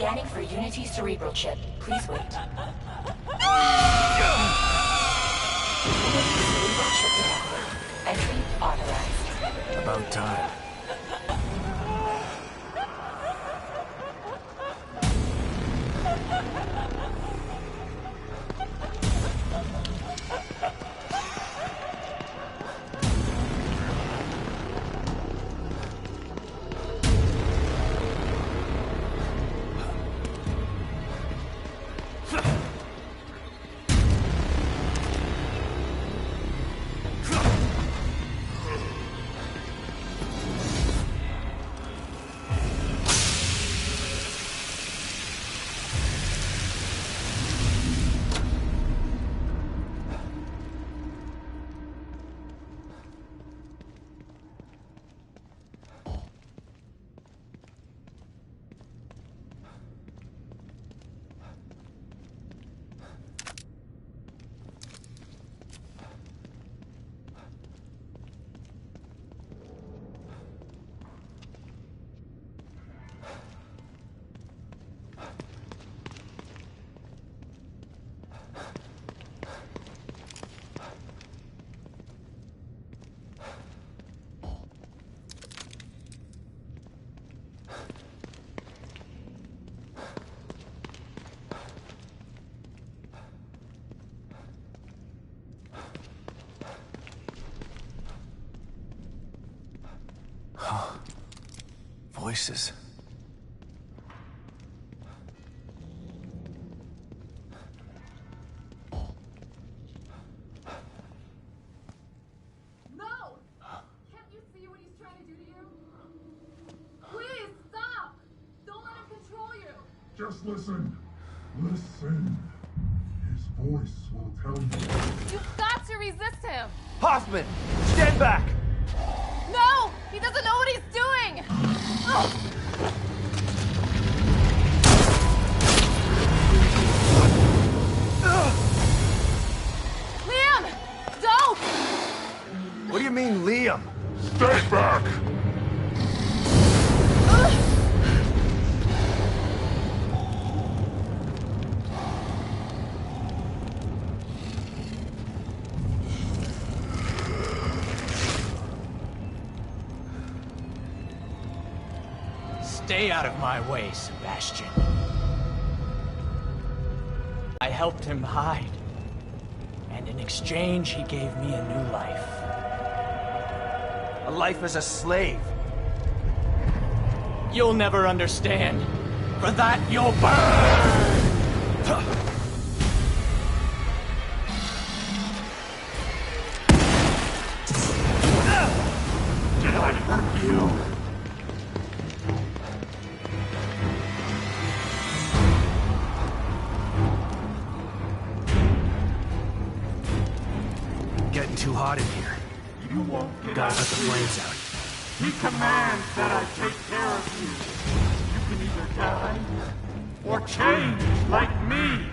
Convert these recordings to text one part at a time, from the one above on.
Scanning for Unity cerebral chip. Please wait. Unity cerebral chip detected. Entry authorized. About time. Voices. No! Can't you see what he's trying to do to you? Please, stop! Don't let him control you! Just listen. Listen. His voice will tell you. You've got to resist him! Hoffman! Stand back! No! He doesn't know what he's doing! Ugh. Liam! Don't! What do you mean, Liam? Stay back! Stay out of my way, Sebastian. I helped him hide, and in exchange he gave me a new life. A life as a slave. You'll never understand. For that, you'll burn! Did I hurt you? Getting too hot in here. You won't get Gotta out let the of flames here. out. He commands that I take care of you. You can either die or change like me.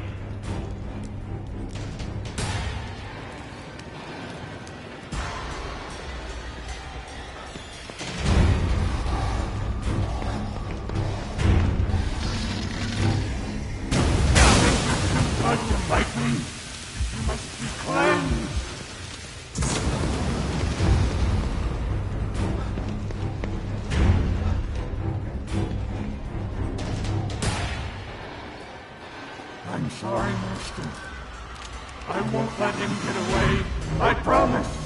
Blood to fight me. You must be cleansed. I'm sorry, Master. I won't let him get away. I promise.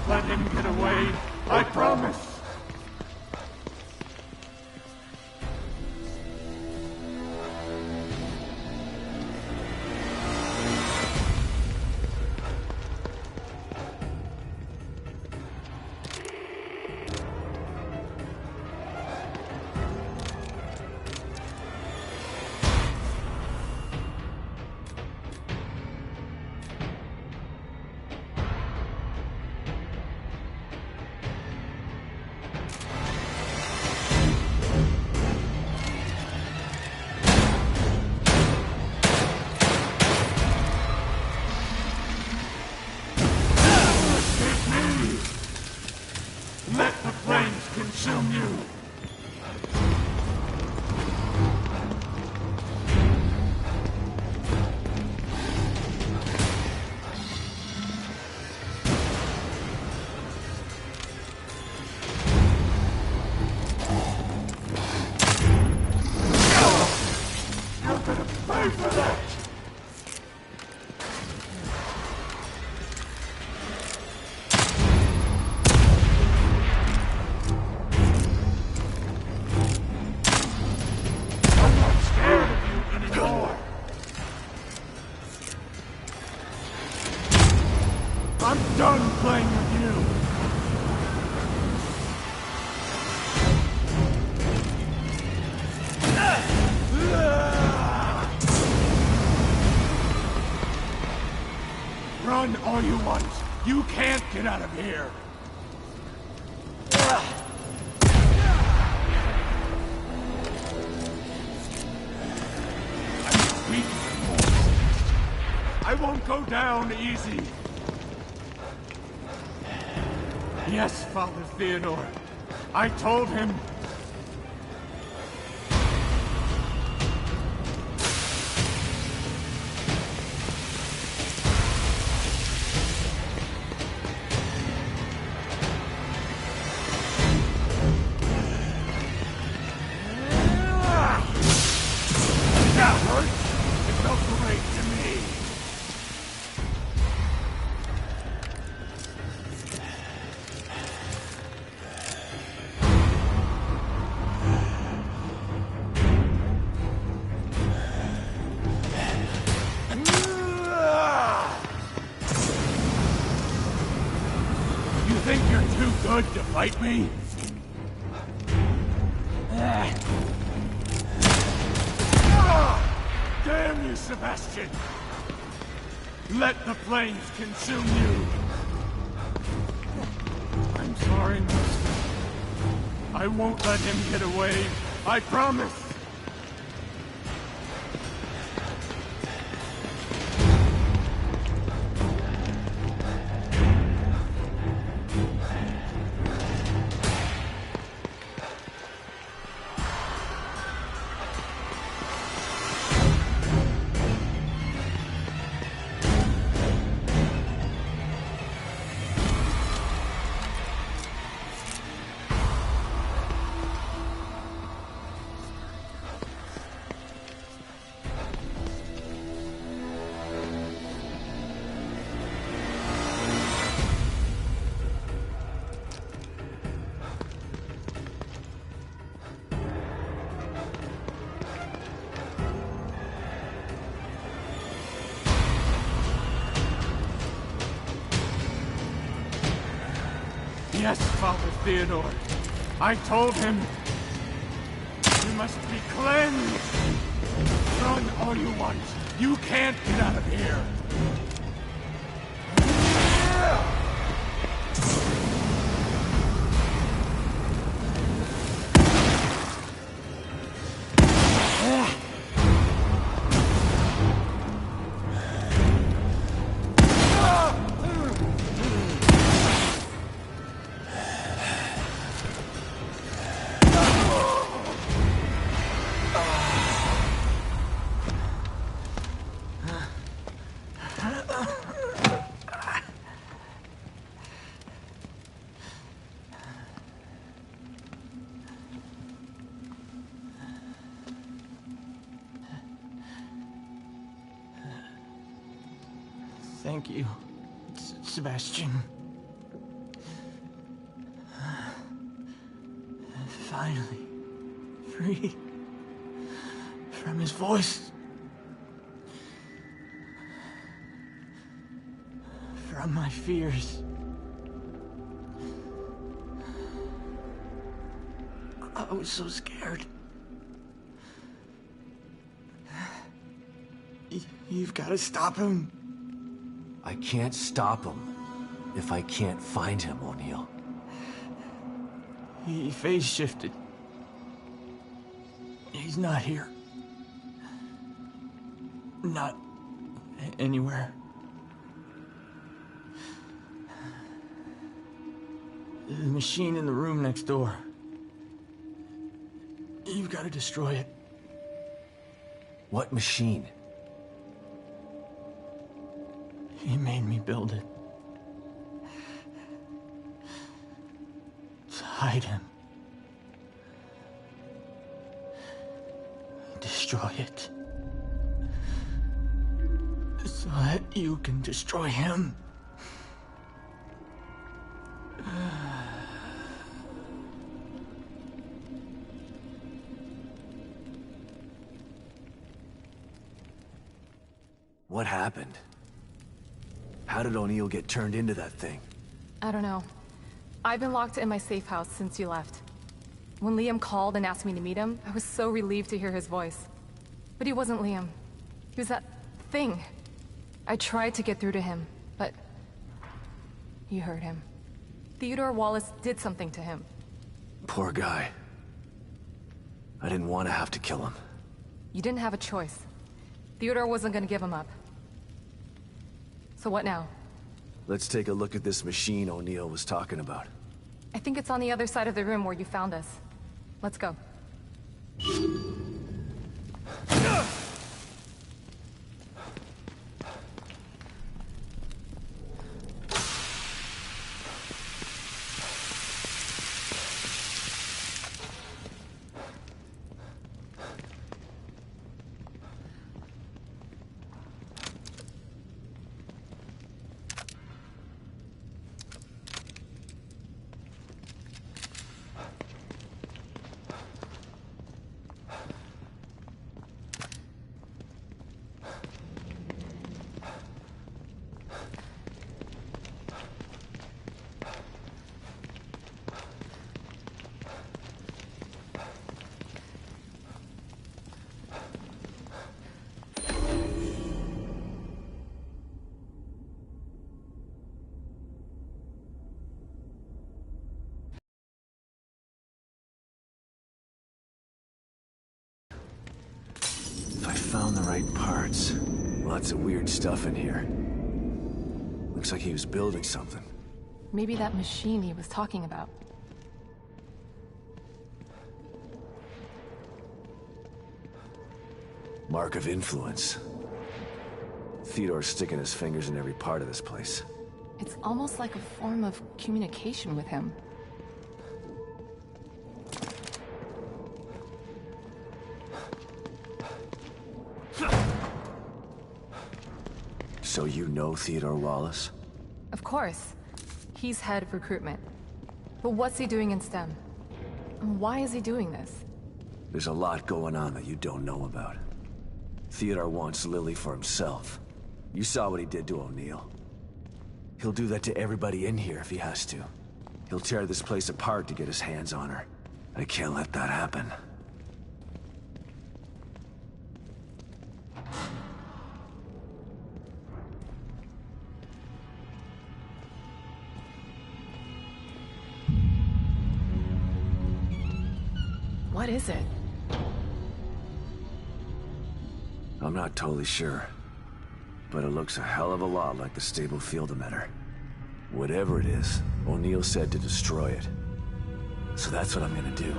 let him get away. I promise. Let the flames consume you! You're gonna pay for that! I'm done playing with you! Run all you want. You can't get out of here. I'm weak. I won't go down easy. Yes, Father Theodore. I told him. That hurt. It felt great to me. You think you're too good to fight me? Damn you, Sebastian! Let the flames consume you! I'm sorry, Master. I won't let him get away. I promise! Yes, Father Theodore. I told him. You must be cleansed. Run all you want. You can't get out of here. Thank you, Sebastian. finally free from his voice. From my fears. I was so scared. You've got to stop him. I can't stop him if I can't find him, O'Neill. He phase shifted. He's not here. Not anywhere. The machine in the room next door. You've got to destroy it. What machine? He made me build it. To hide him. Destroy it. So that you can destroy him. What happened? How did O'Neill get turned into that thing? I don't know. I've been locked in my safe house since you left. When Liam called and asked me to meet him, I was so relieved to hear his voice. But he wasn't Liam. He was that thing. I tried to get through to him, but you heard him. Theodore Wallace did something to him. Poor guy. I didn't want to have to kill him. You didn't have a choice. Theodore wasn't gonna give him up. So what now? Let's take a look at this machine O'Neill was talking about. I think it's on the other side of the room where you found us. Let's go. If I found the right parts. Lots of weird stuff in here. Looks like he was building something. Maybe that machine he was talking about. Mark of influence. Theodore's sticking his fingers in every part of this place. It's almost like a form of communication with him. So you know Theodore Wallace? Of course. He's head of recruitment. But what's he doing in STEM? And why is he doing this? There's a lot going on that you don't know about. Theodore wants Lily for himself. You saw what he did to O'Neill. He'll do that to everybody in here if he has to. He'll tear this place apart to get his hands on her. I can't let that happen. What is it? I'm not totally sure. But it looks a hell of a lot like the stable field emitter. Whatever it is, O'Neill said to destroy it. So that's what I'm gonna do.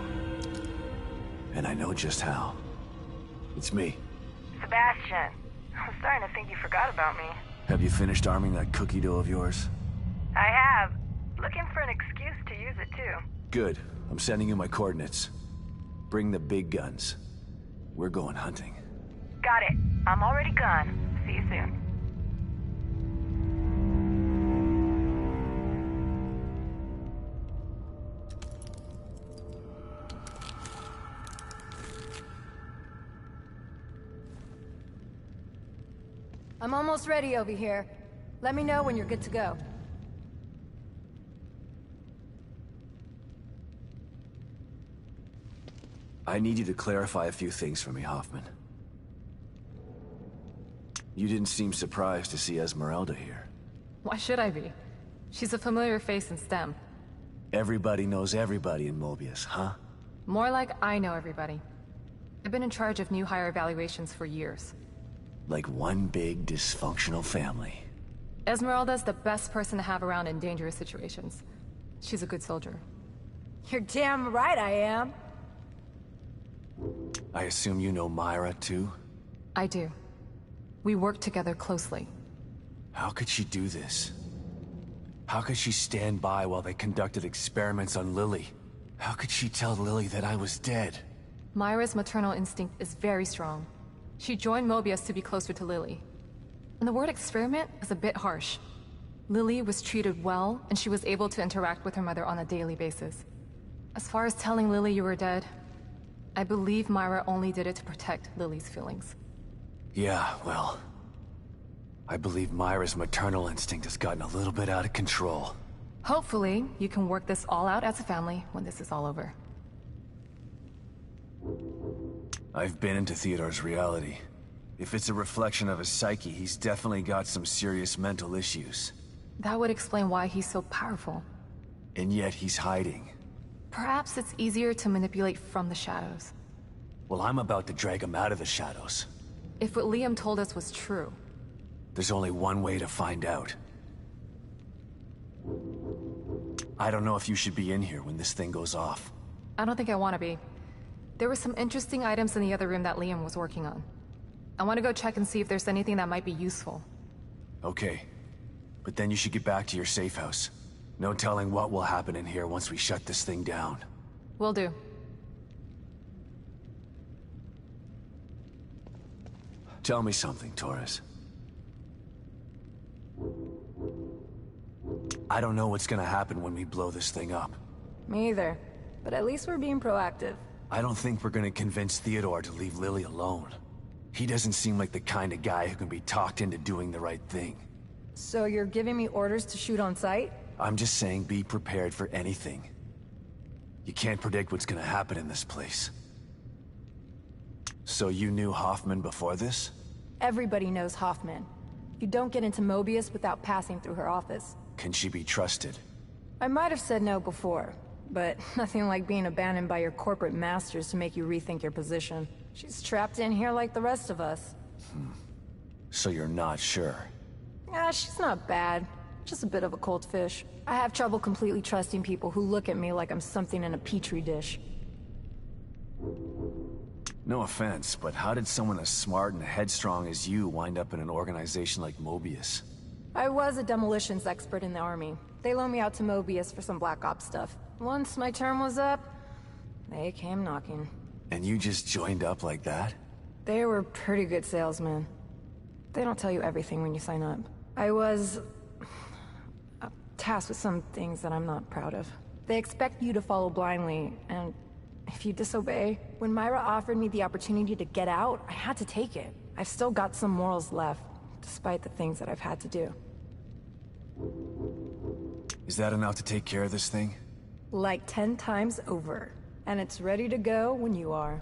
And I know just how. It's me. Sebastian, I'm starting to think you forgot about me. Have you finished arming that cookie dough of yours? I have. Looking for an excuse to use it too. Good. I'm sending you my coordinates. Bring the big guns. We're going hunting. Got it. I'm already gone. See you soon. I'm almost ready over here. Let me know when you're good to go. I need you to clarify a few things for me, Hoffman. You didn't seem surprised to see Esmeralda here. Why should I be? She's a familiar face in STEM. Everybody knows everybody in Mobius, huh? More like I know everybody. I've been in charge of new hire evaluations for years. Like one big dysfunctional family. Esmeralda's the best person to have around in dangerous situations. She's a good soldier. You're damn right I am. I assume you know Myra, too? I do. We work together closely. How could she do this? How could she stand by while they conducted experiments on Lily? How could she tell Lily that I was dead? Myra's maternal instinct is very strong. She joined Mobius to be closer to Lily. And the word experiment is a bit harsh. Lily was treated well, and she was able to interact with her mother on a daily basis. As far as telling Lily you were dead, I believe Myra only did it to protect Lily's feelings. Yeah, well... I believe Myra's maternal instinct has gotten a little bit out of control. Hopefully, you can work this all out as a family when this is all over. I've been into Theodore's reality. If it's a reflection of his psyche, he's definitely got some serious mental issues. That would explain why he's so powerful. And yet he's hiding. Perhaps it's easier to manipulate from the shadows. Well, I'm about to drag him out of the shadows. If what Liam told us was true... There's only one way to find out. I don't know if you should be in here when this thing goes off. I don't think I want to be. There were some interesting items in the other room that Liam was working on. I want to go check and see if there's anything that might be useful. Okay. But then you should get back to your safe house. No telling what will happen in here once we shut this thing down. Will do. Tell me something, Torres. I don't know what's gonna happen when we blow this thing up. Me either. But at least we're being proactive. I don't think we're gonna convince Theodore to leave Lily alone. He doesn't seem like the kind of guy who can be talked into doing the right thing. So you're giving me orders to shoot on sight? I'm just saying be prepared for anything. You can't predict what's gonna happen in this place. So you knew Hoffman before this? Everybody knows Hoffman. You don't get into Mobius without passing through her office. Can she be trusted? I might have said no before, but nothing like being abandoned by your corporate masters to make you rethink your position. She's trapped in here like the rest of us. So you're not sure? Yeah, she's not bad. Just a bit of a cold fish. I have trouble completely trusting people who look at me like I'm something in a petri dish. No offense, but how did someone as smart and headstrong as you wind up in an organization like Mobius? I was a demolitions expert in the army. They loaned me out to Mobius for some Black Ops stuff. Once my term was up, they came knocking. And you just joined up like that? They were pretty good salesmen. They don't tell you everything when you sign up. I was... tasked with some things that I'm not proud of. They expect you to follow blindly, and if you disobey... When Myra offered me the opportunity to get out, I had to take it. I've still got some morals left, despite the things that I've had to do. Is that enough to take care of this thing? Like 10 times over. And it's ready to go when you are.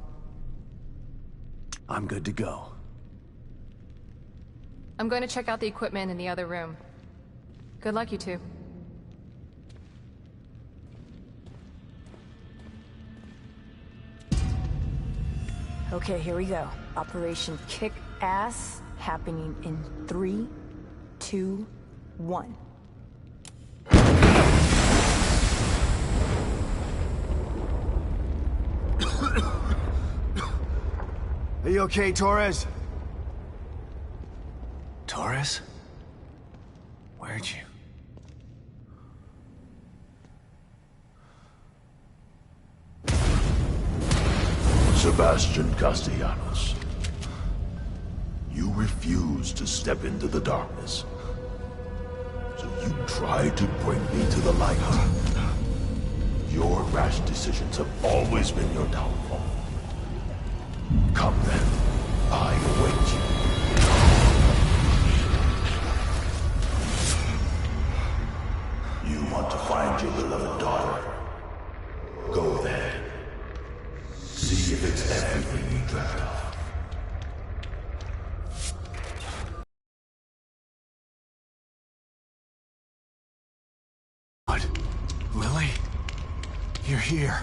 I'm good to go. I'm going to check out the equipment in the other room. Good luck, you two. Okay, here we go. Operation Kick Ass, happening in 3, 2, 1. Are you okay, Torres? Torres? Where'd you... Sebastian Castellanos. You refused to step into the darkness. So you tried to bring me to the light. Your rash decisions have always been your downfall. Come then. I await you. You're here.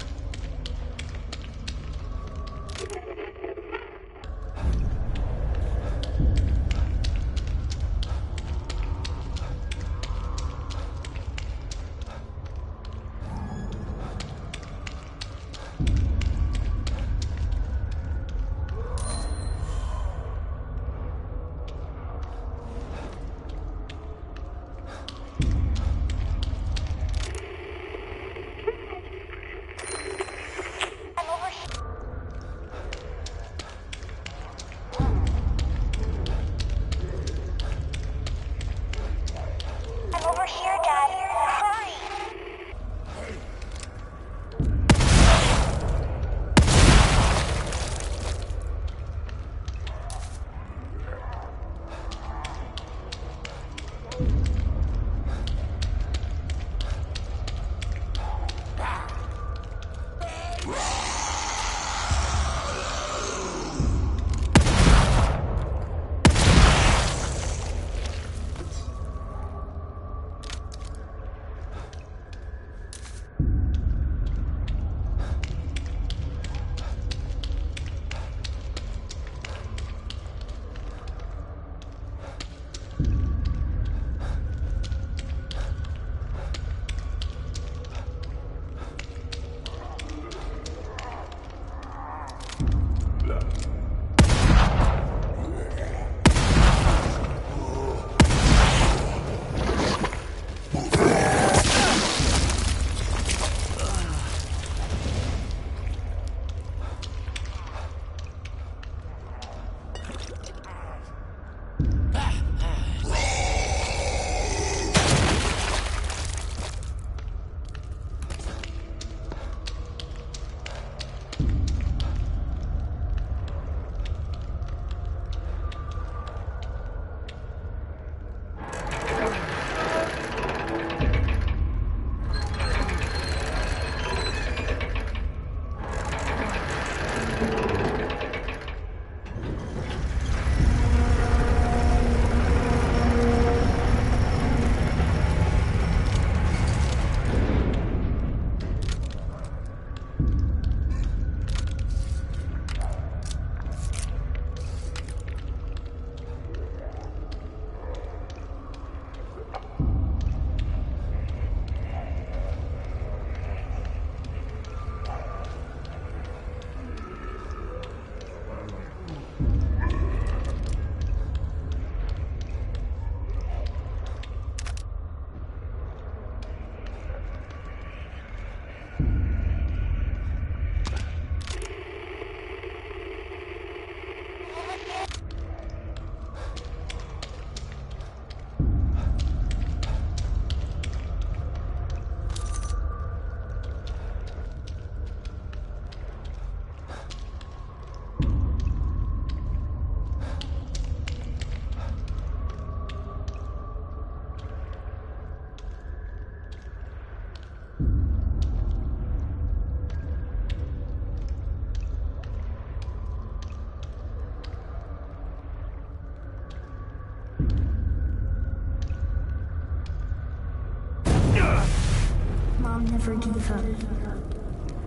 Mom never gave up.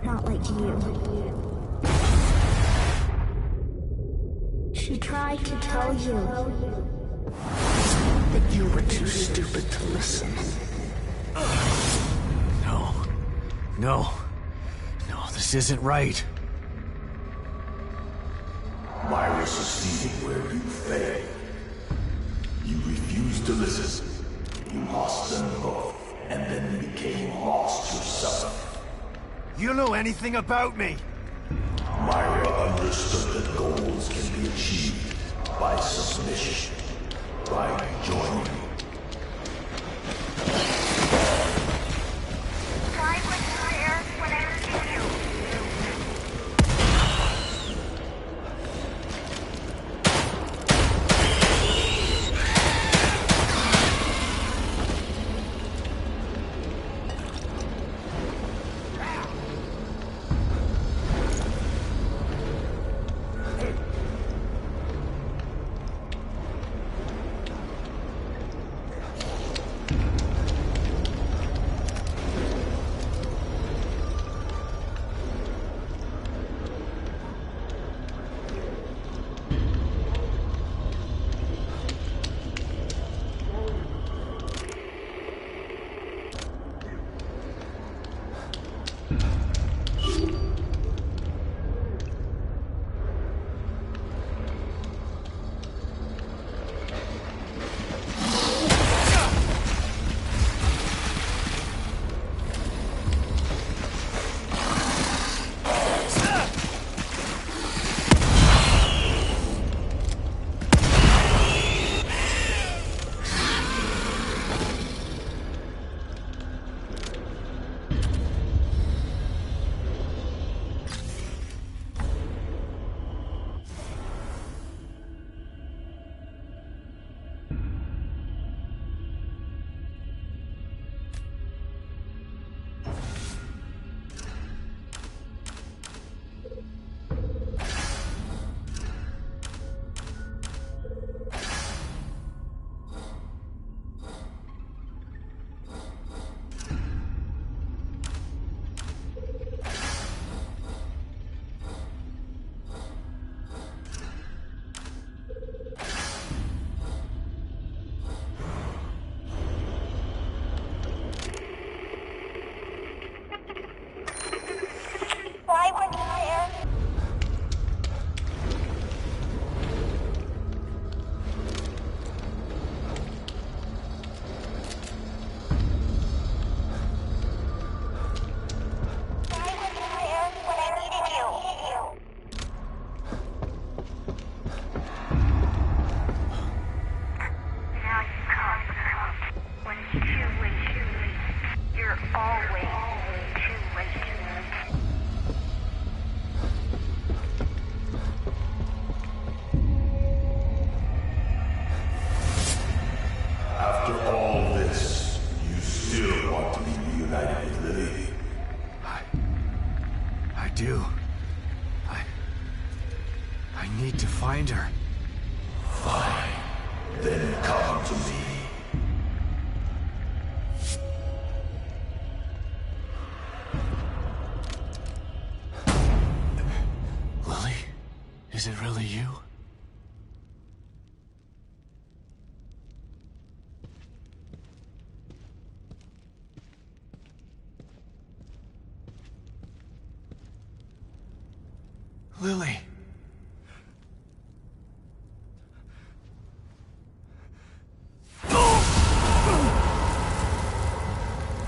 Not like you. She tried to tell you, but you were too stupid to listen. No. No. No, this isn't right. Myra succeeded where you failed. You refused to listen. You lost them both, and then you became lost yourself. You know anything about me? Myra understood that goals can be achieved by submission, by joining. Try with prayer when I see you. do. I need to find her. Fine. Then come to me. Lily? Is it really you? Lily!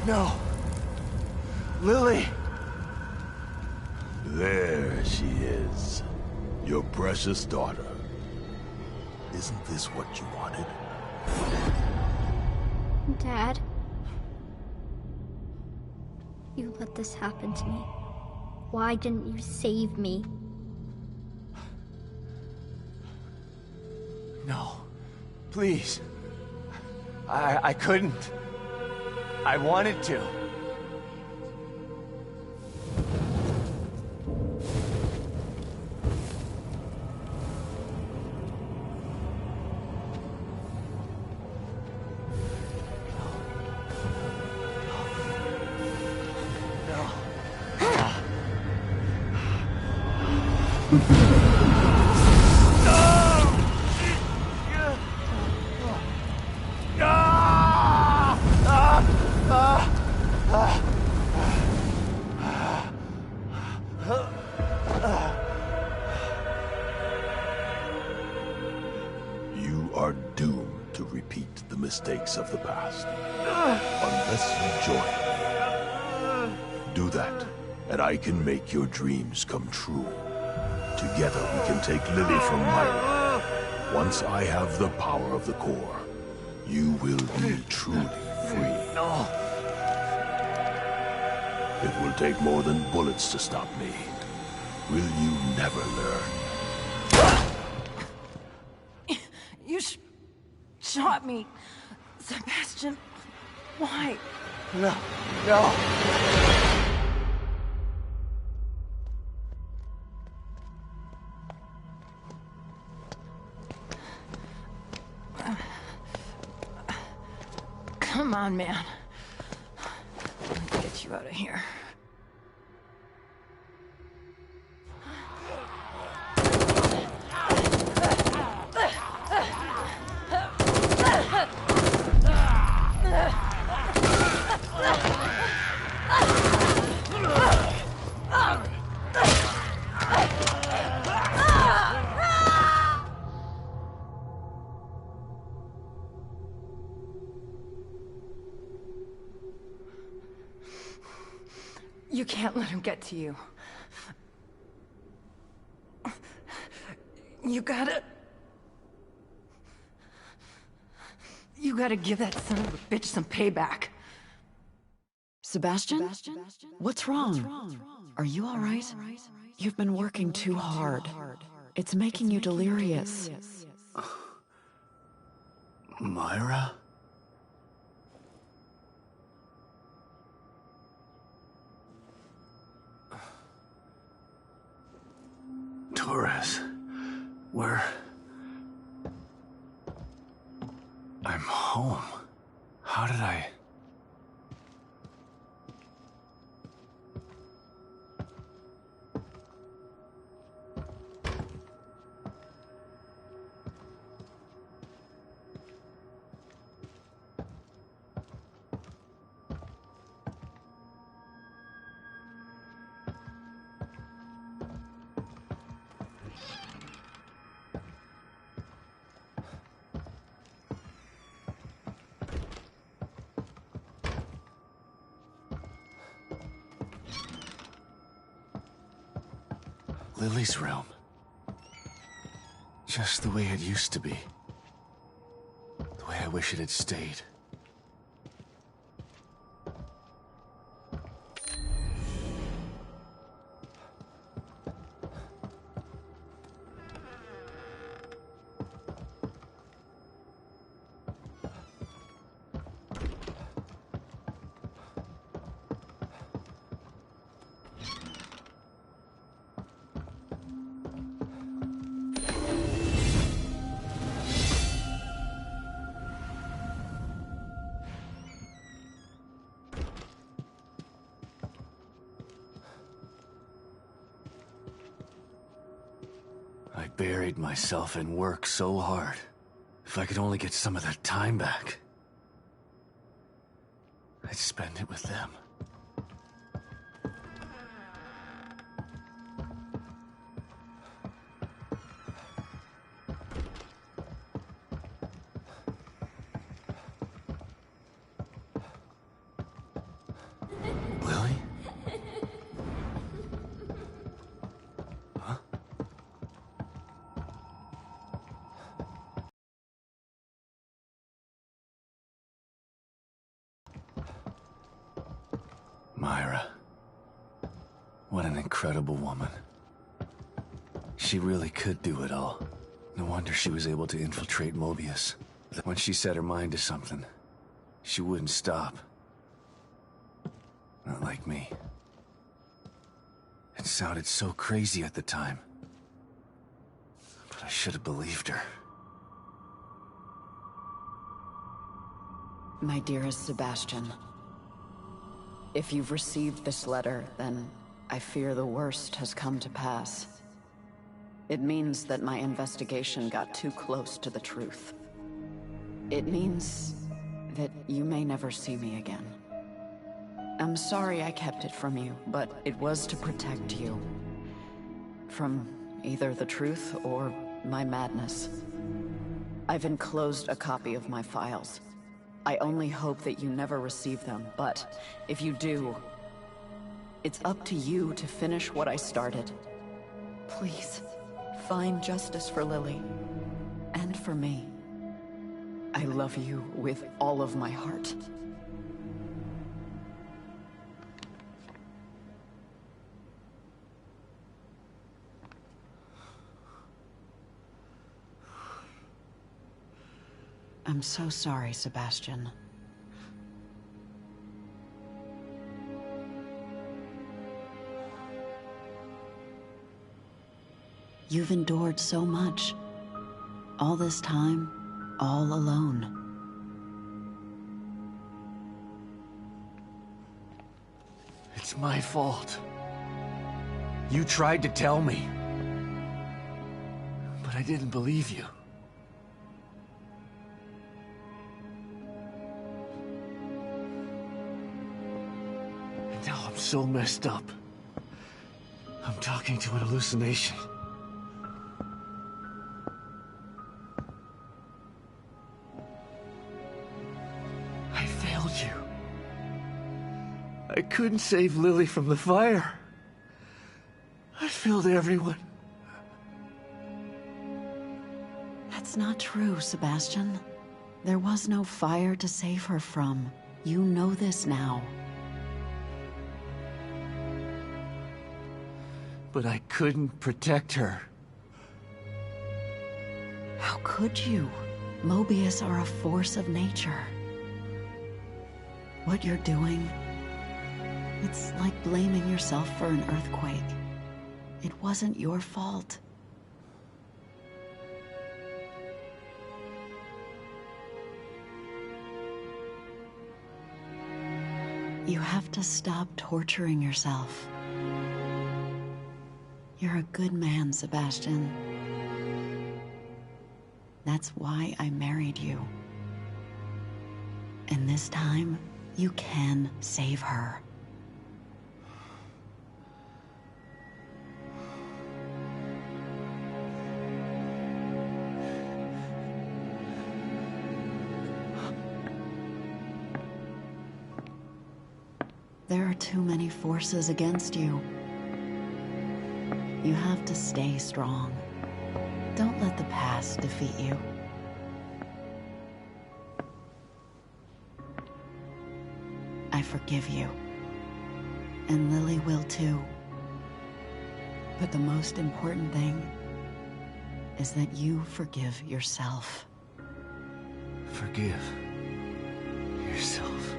No! Lily! There she is. Your precious daughter. Isn't this what you wanted? Dad? You let this happen to me. Why didn't you save me? No. Please. I couldn't. I wanted to. You are doomed to repeat the mistakes of the past. Unless you join me. Do that, and I can make your dreams come true. Together we can take Lily from Myra. Once I have the power of the core, you will be truly free. No. It will take more than bullets to stop me. Will you never learn? You shot me. Sebastian, why? No. No. Come on, man. Let's get you out of here. You can't let him get to you. You gotta give that son of a bitch some payback. Sebastian? What's wrong? Are you all right? You've been working too hard. It's making you delirious. Myra? Torres, where? I'm home. How did I? Lily's room. Just the way it used to be. The way I wish it had stayed. I buried myself in work so hard. If I could only get some of that time back, I'd spend it with them. Lily? Huh? Myra. What an incredible woman. She really could do it all. No wonder she was able to infiltrate Mobius. When she set her mind to something, she wouldn't stop. Not like me. It sounded so crazy at the time. But I should have believed her. My dearest Sebastian, if you've received this letter, then I fear the worst has come to pass. It means that my investigation got too close to the truth. It means that you may never see me again. I'm sorry I kept it from you, but it was to protect you. From either the truth or my madness. I've enclosed a copy of my files. I only hope that you never receive them, but if you do, it's up to you to finish what I started. Please, find justice for Lily, and for me. I love you with all of my heart. I'm so sorry, Sebastian. You've endured so much. All this time, all alone. It's my fault. You tried to tell me. But I didn't believe you. And now I'm so messed up. I'm talking to an hallucination. I failed you. I couldn't save Lily from the fire. I failed everyone. That's not true, Sebastian. There was no fire to save her from. You know this now. But I couldn't protect her. How could you? Mobius are a force of nature. What you're doing, it's like blaming yourself for an earthquake. It wasn't your fault. You have to stop torturing yourself. You're a good man, Sebastian. That's why I married you. And this time, you can save her. There are too many forces against you. You have to stay strong. Don't let the past defeat you. I forgive you. And Lily will too. But the most important thing is that you forgive yourself. Forgive yourself.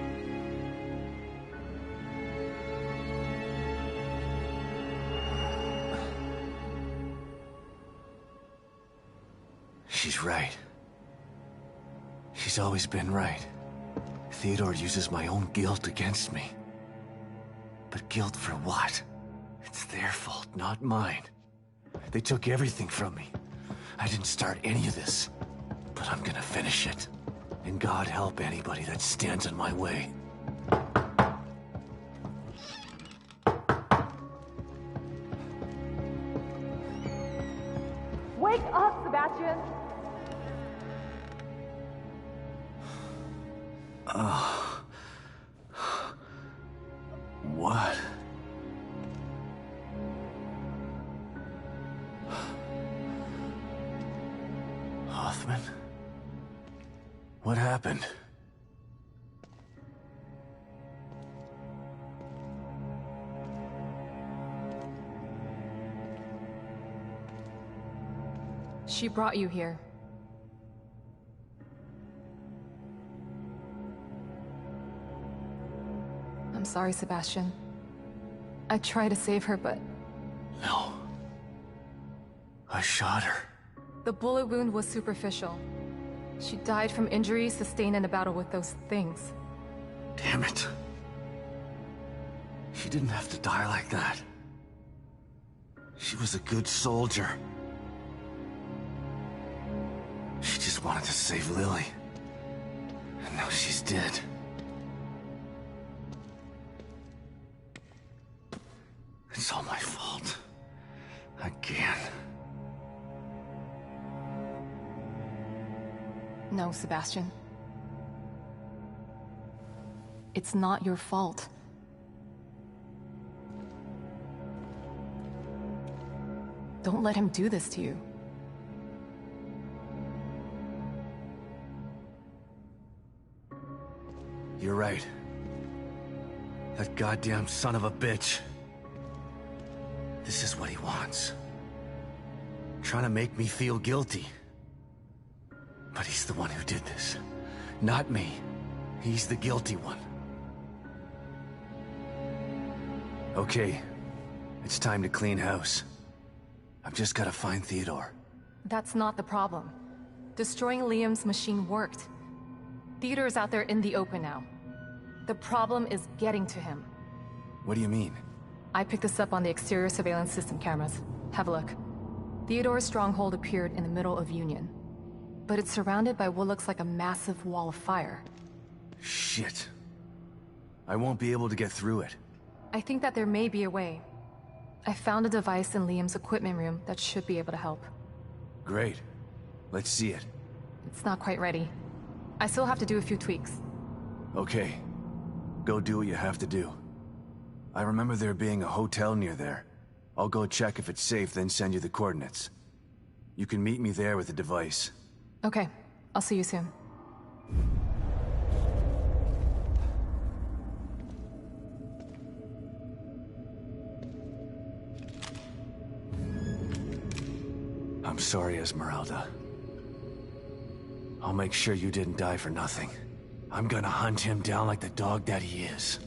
She's right. She's always been right. Theodore uses my own guilt against me. But guilt for what? It's their fault, not mine. They took everything from me. I didn't start any of this, but I'm gonna finish it. And God help anybody that stands in my way. Wake up, Sebastian! What? Hoffman? What happened? She brought you here. I'm sorry, Sebastian. I tried to save her, but... No. I shot her. The bullet wound was superficial. She died from injuries sustained in a battle with those things. Damn it. She didn't have to die like that. She was a good soldier. She just wanted to save Lily. And now she's dead. It's all my fault. Again. No, Sebastian. It's not your fault. Don't let him do this to you. You're right. That goddamn son of a bitch. This is what he wants. Trying to make me feel guilty. But he's the one who did this. Not me. He's the guilty one. Okay. It's time to clean house. I've just gotta find Theodore. That's not the problem. Destroying Liam's machine worked. Theodore's out there in the open now. The problem is getting to him. What do you mean? I picked this up on the exterior surveillance system cameras. Have a look. Theodore's stronghold appeared in the middle of Union. But it's surrounded by what looks like a massive wall of fire. Shit. I won't be able to get through it. I think that there may be a way. I found a device in Liam's equipment room that should be able to help. Great. Let's see it. It's not quite ready. I still have to do a few tweaks. Okay. Go do what you have to do. I remember there being a hotel near there. I'll go check if it's safe, then send you the coordinates. You can meet me there with the device. Okay. I'll see you soon. I'm sorry, Esmeralda. I'll make sure you didn't die for nothing. I'm gonna hunt him down like the dog that he is.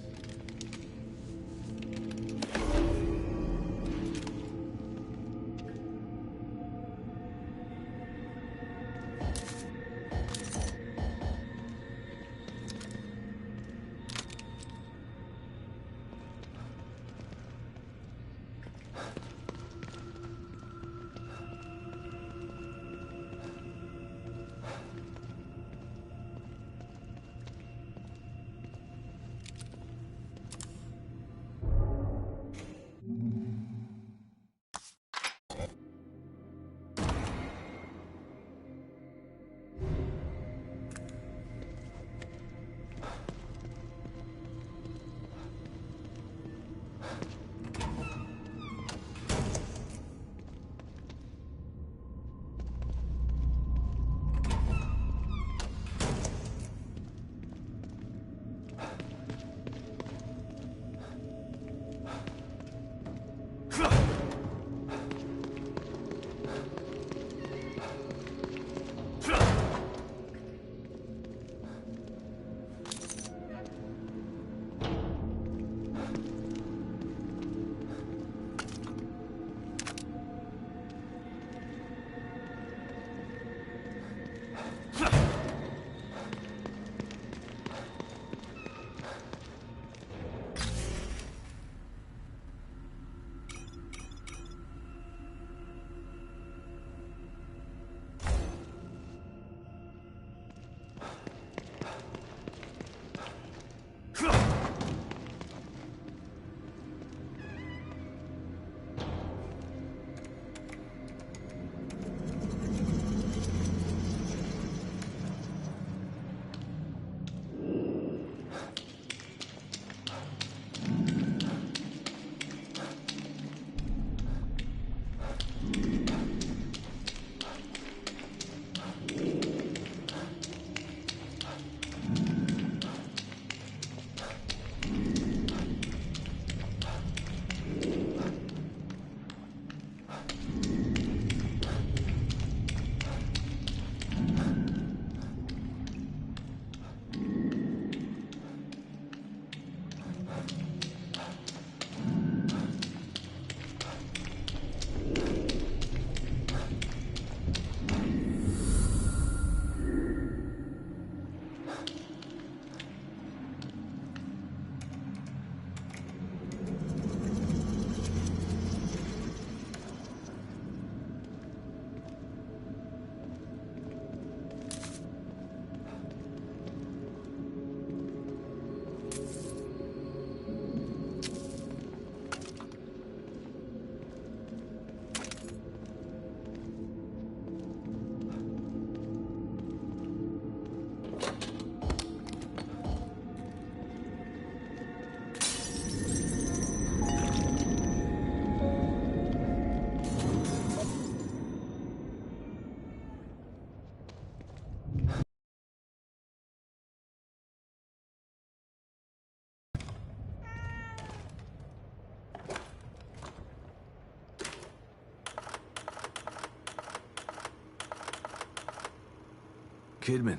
Kidman,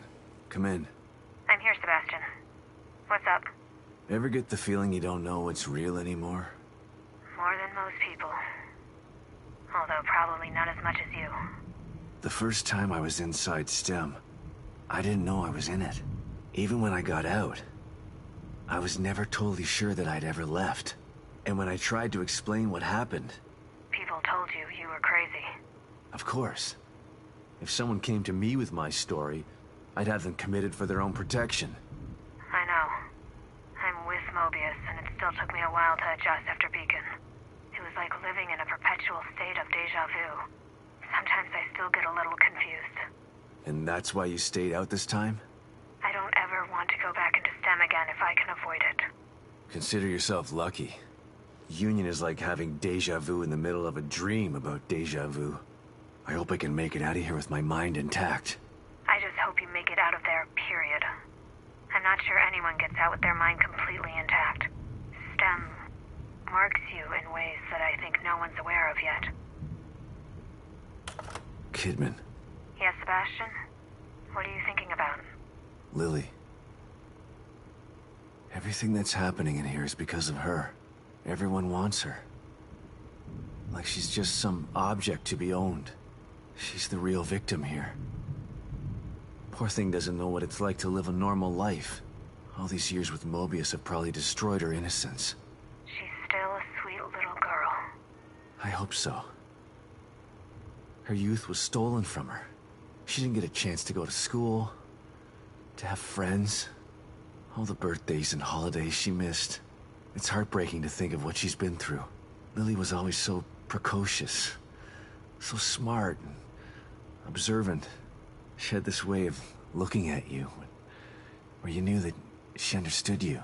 come in. I'm here, Sebastian. What's up? Ever get the feeling you don't know what's real anymore? More than most people. Although probably not as much as you. The first time I was inside STEM, I didn't know I was in it. Even when I got out, I was never totally sure that I'd ever left. And when I tried to explain what happened... People told you you were crazy. Of course. If someone came to me with my story, I'd have them committed for their own protection. I know. I'm with Mobius, and it still took me a while to adjust after Beacon. It was like living in a perpetual state of déjà vu. Sometimes I still get a little confused. And that's why you stayed out this time? I don't ever want to go back into STEM again if I can avoid it. Consider yourself lucky. Union is like having déjà vu in the middle of a dream about déjà vu. I hope I can make it out of here with my mind intact. I just hope you make it out of there, period. I'm not sure anyone gets out with their mind completely intact. STEM marks you in ways that I think no one's aware of yet. Kidman. Yes, Sebastian? What are you thinking about? Lily. Everything that's happening in here is because of her. Everyone wants her. Like she's just some object to be owned. She's the real victim here. Poor thing doesn't know what it's like to live a normal life. All these years with Mobius have probably destroyed her innocence. She's still a sweet little girl. I hope so. Her youth was stolen from her. She didn't get a chance to go to school, to have friends. All the birthdays and holidays she missed. It's heartbreaking to think of what she's been through. Lily was always so precocious, so smart and observant. She had this way of looking at you, where you knew that she understood you.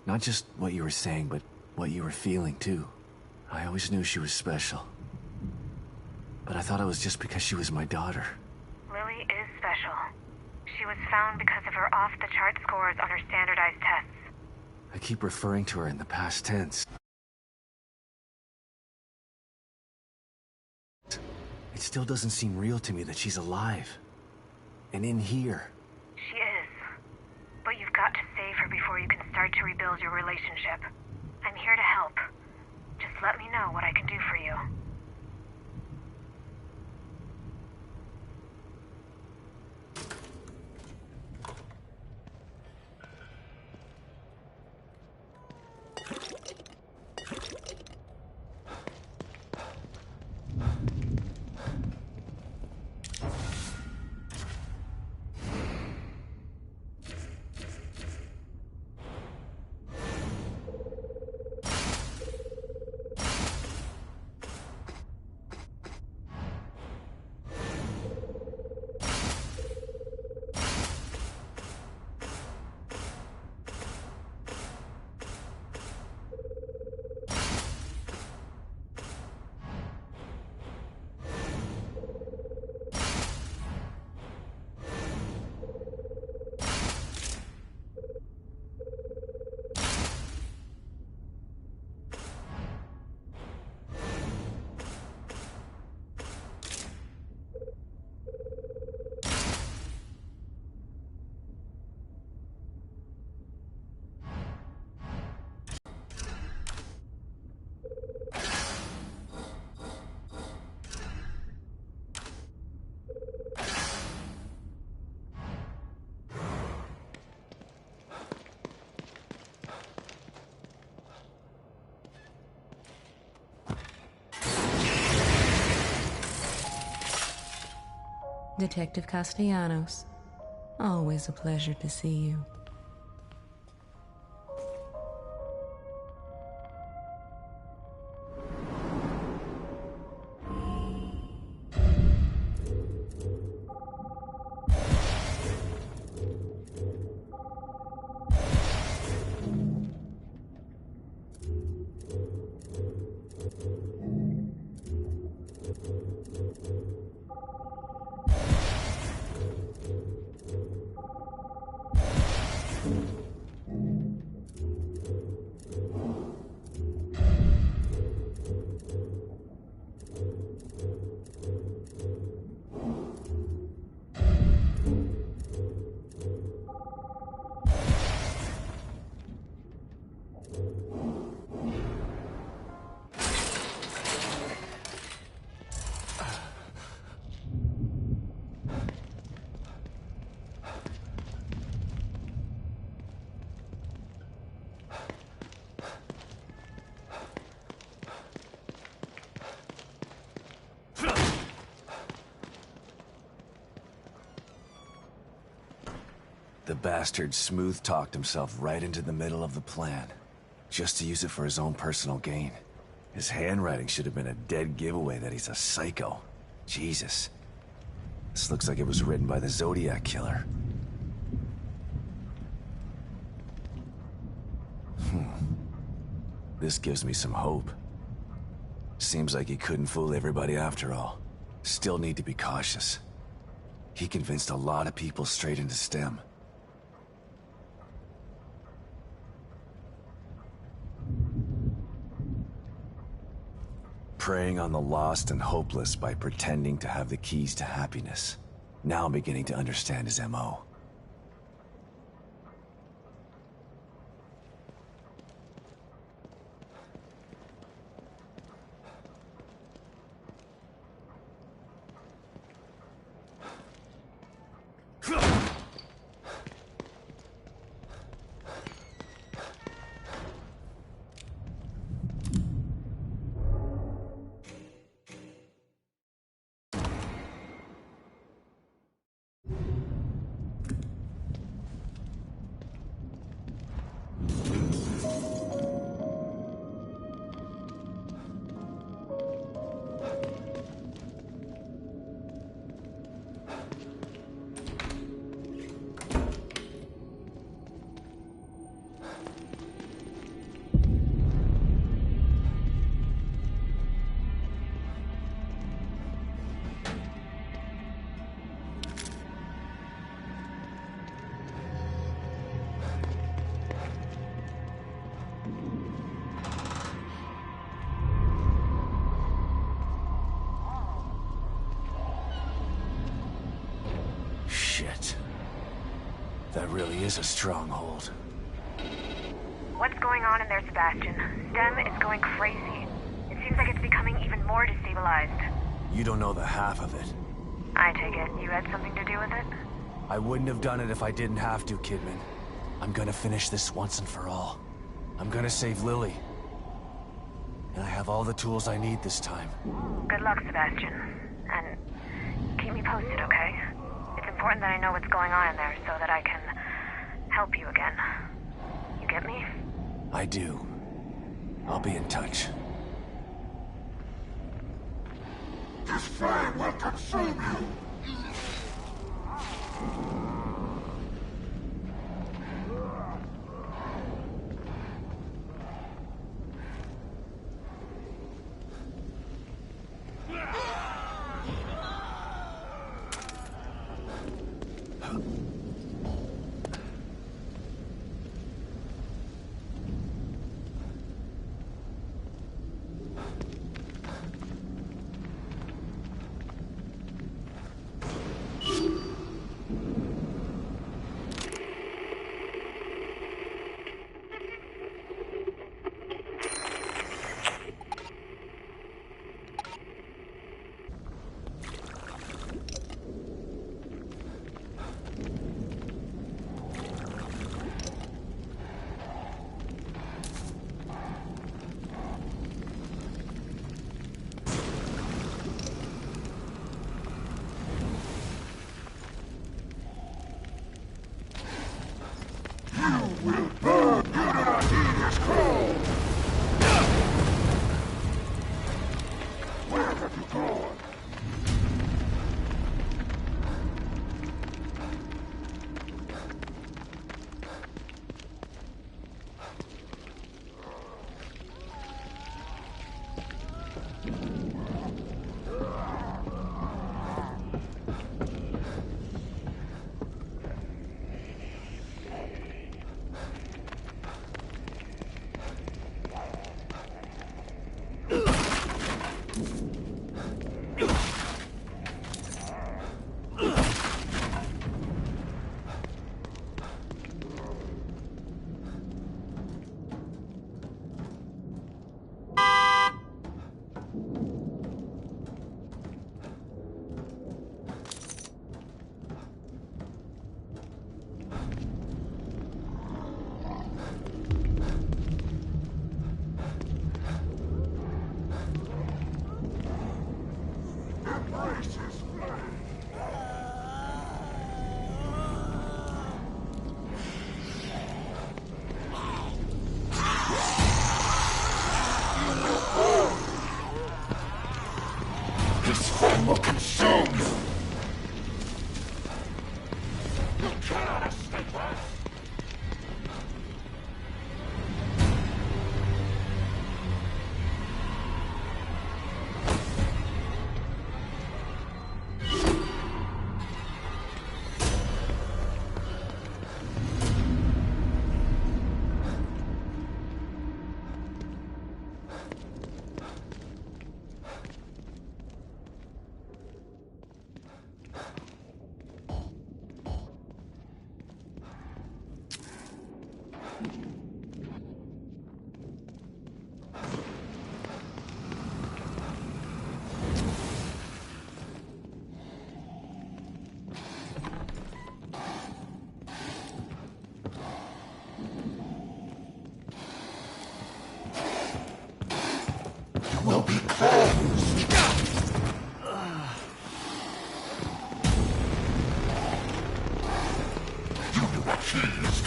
Not just what you were saying, but what you were feeling, too. I always knew she was special. But I thought it was just because she was my daughter. Lily is special. She was found because of her off-the-chart scores on her standardized tests. I keep referring to her in the past tense. It still doesn't seem real to me that she's alive. And in here. She is. But you've got to save her before you can start to rebuild your relationship. I'm here to help. Just let me know what I can do for you. Detective Castellanos. Always a pleasure to see you. bastard smooth-talked himself right into the middle of the plan, just to use it for his own personal gain. His handwriting should have been a dead giveaway that he's a psycho. Jesus. This looks like it was written by the Zodiac Killer. This gives me some hope. Seems like he couldn't fool everybody after all. Still need to be cautious. He convinced a lot of people straight into STEM. Preying on the lost and hopeless by pretending to have the keys to happiness. Now I'm beginning to understand his MO. Shit. That really is a stronghold. What's going on in there, Sebastian? STEM is going crazy. It seems like it's becoming even more destabilized. You don't know the half of it. I take it you had something to do with it? I wouldn't have done it if I didn't have to, Kidman. I'm gonna finish this once and for all. I'm gonna save Lily. And I have all the tools I need this time. Good luck, Sebastian. And keep me posted, okay? It's important that I know what's going on in there so that I can help you again. You get me? I do. I'll be in touch. This flame will consume you! flame will consume you! You cannot escape us! Will be cleansed. You do not choose.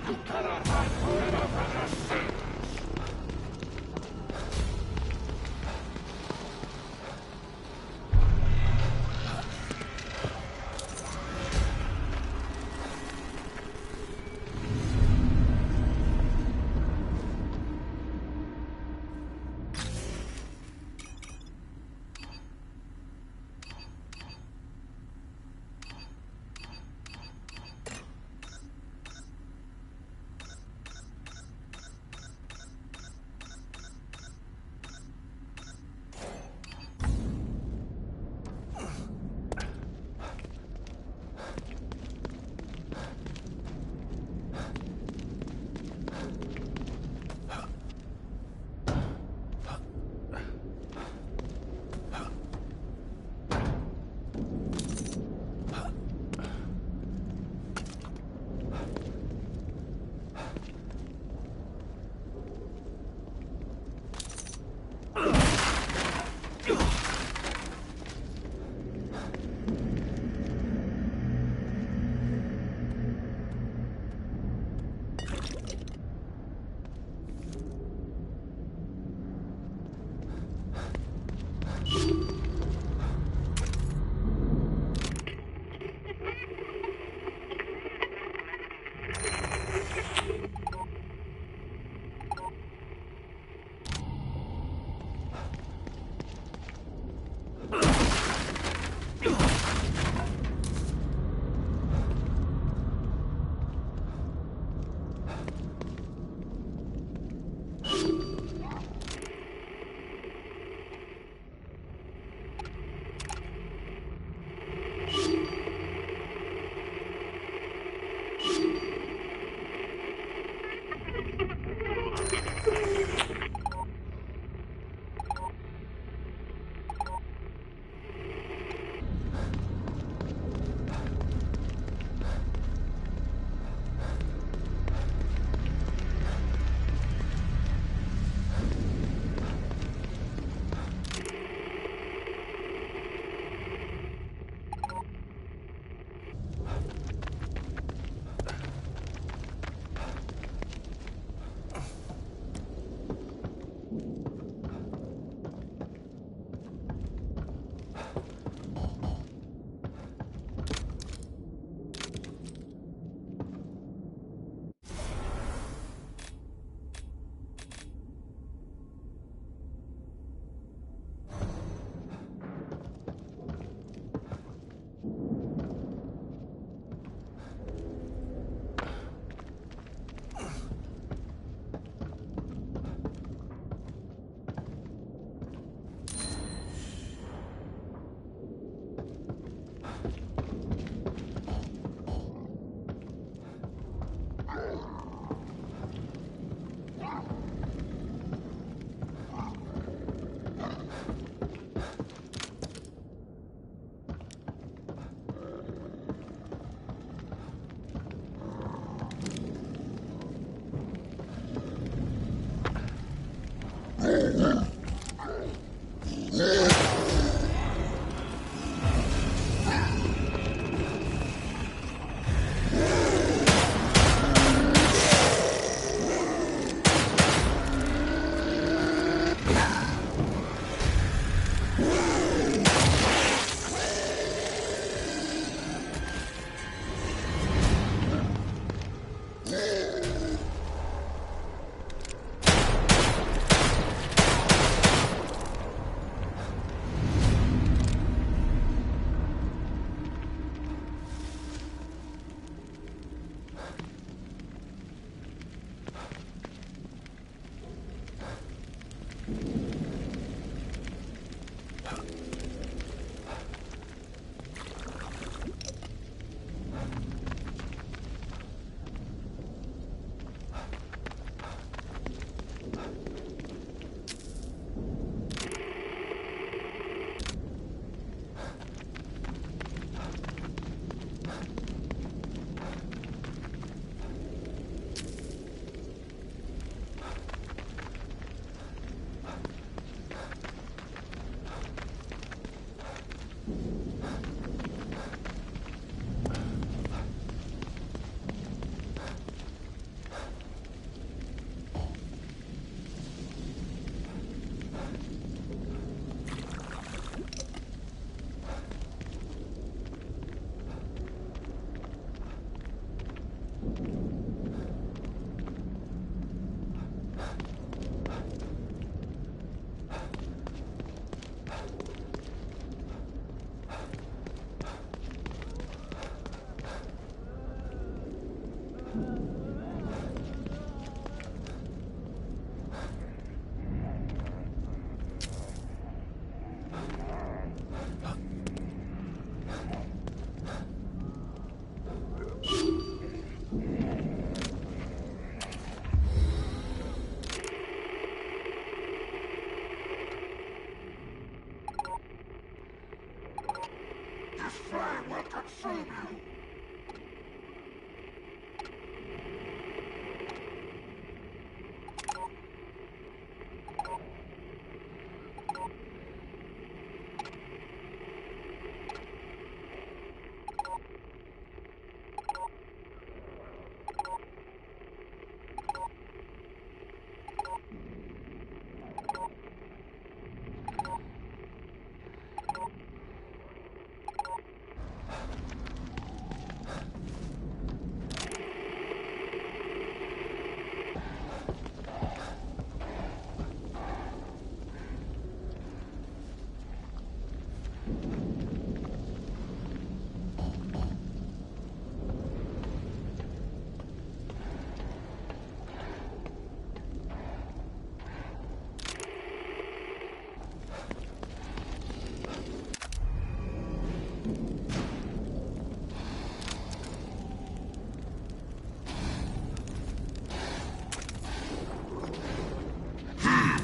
You cannot hide forever from your sins.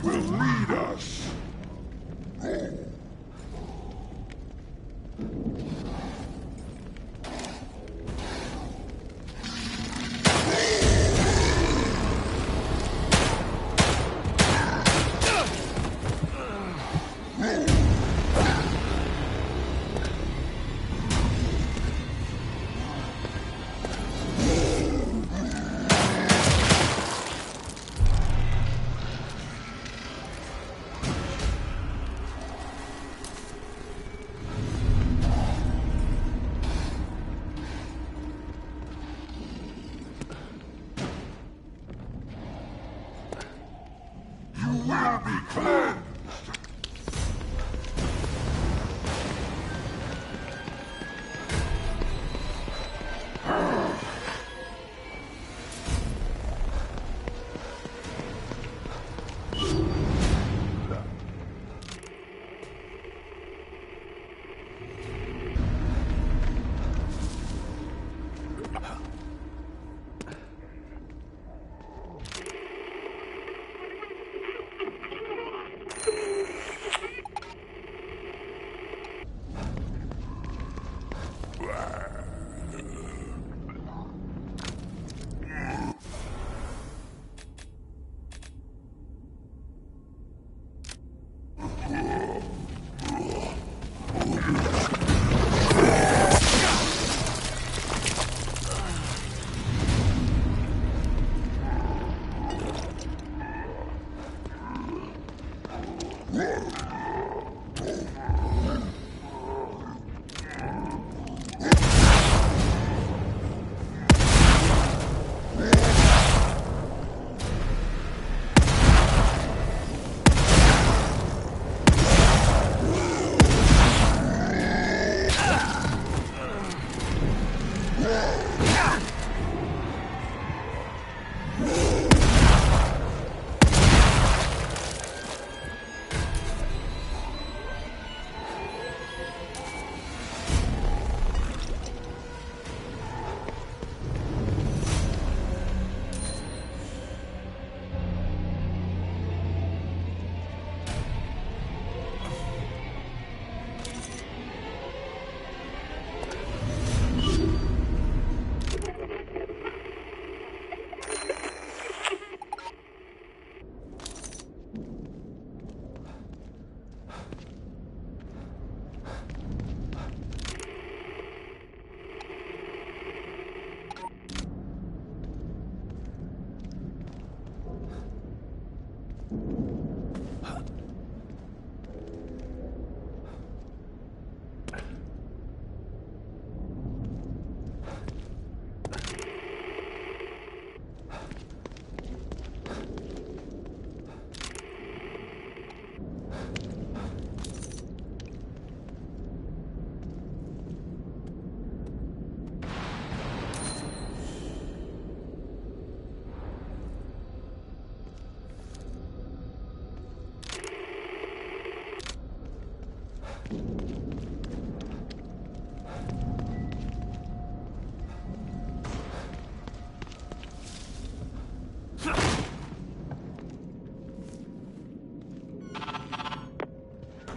will lead us.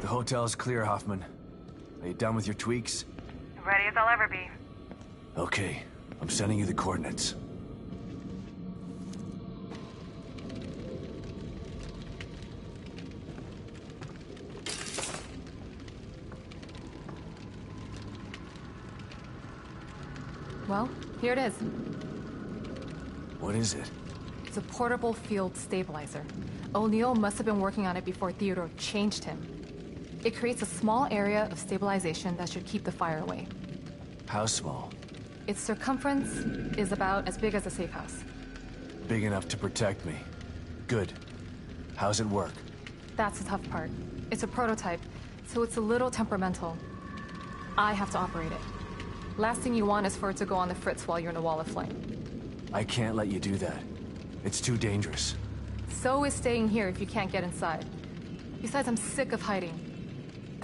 The hotel's clear, Hoffman. Are you done with your tweaks? Ready as I'll ever be. Okay, I'm sending you the coordinates. Well, here it is. What is it? It's a portable field stabilizer. O'Neill must have been working on it before Theodore changed him. It creates a small area of stabilization that should keep the fire away. How small? Its circumference is about as big as a safe house. Big enough to protect me. Good. How's it work? That's the tough part. It's a prototype, so it's a little temperamental. I have to operate it. Last thing you want is for it to go on the fritz while you're in a wall of flame. I can't let you do that. It's too dangerous. So is staying here if you can't get inside. Besides, I'm sick of hiding.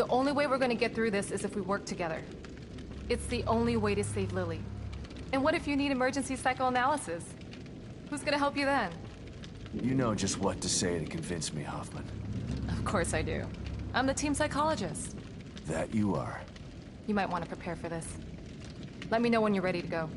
The only way we're gonna get through this is if we work together. It's the only way to save Lily. And what if you need emergency psychoanalysis? Who's gonna help you then? You know just what to say to convince me, Hoffman. Of course I do. I'm the team psychologist. That you are. You might want to prepare for this. Let me know when you're ready to go.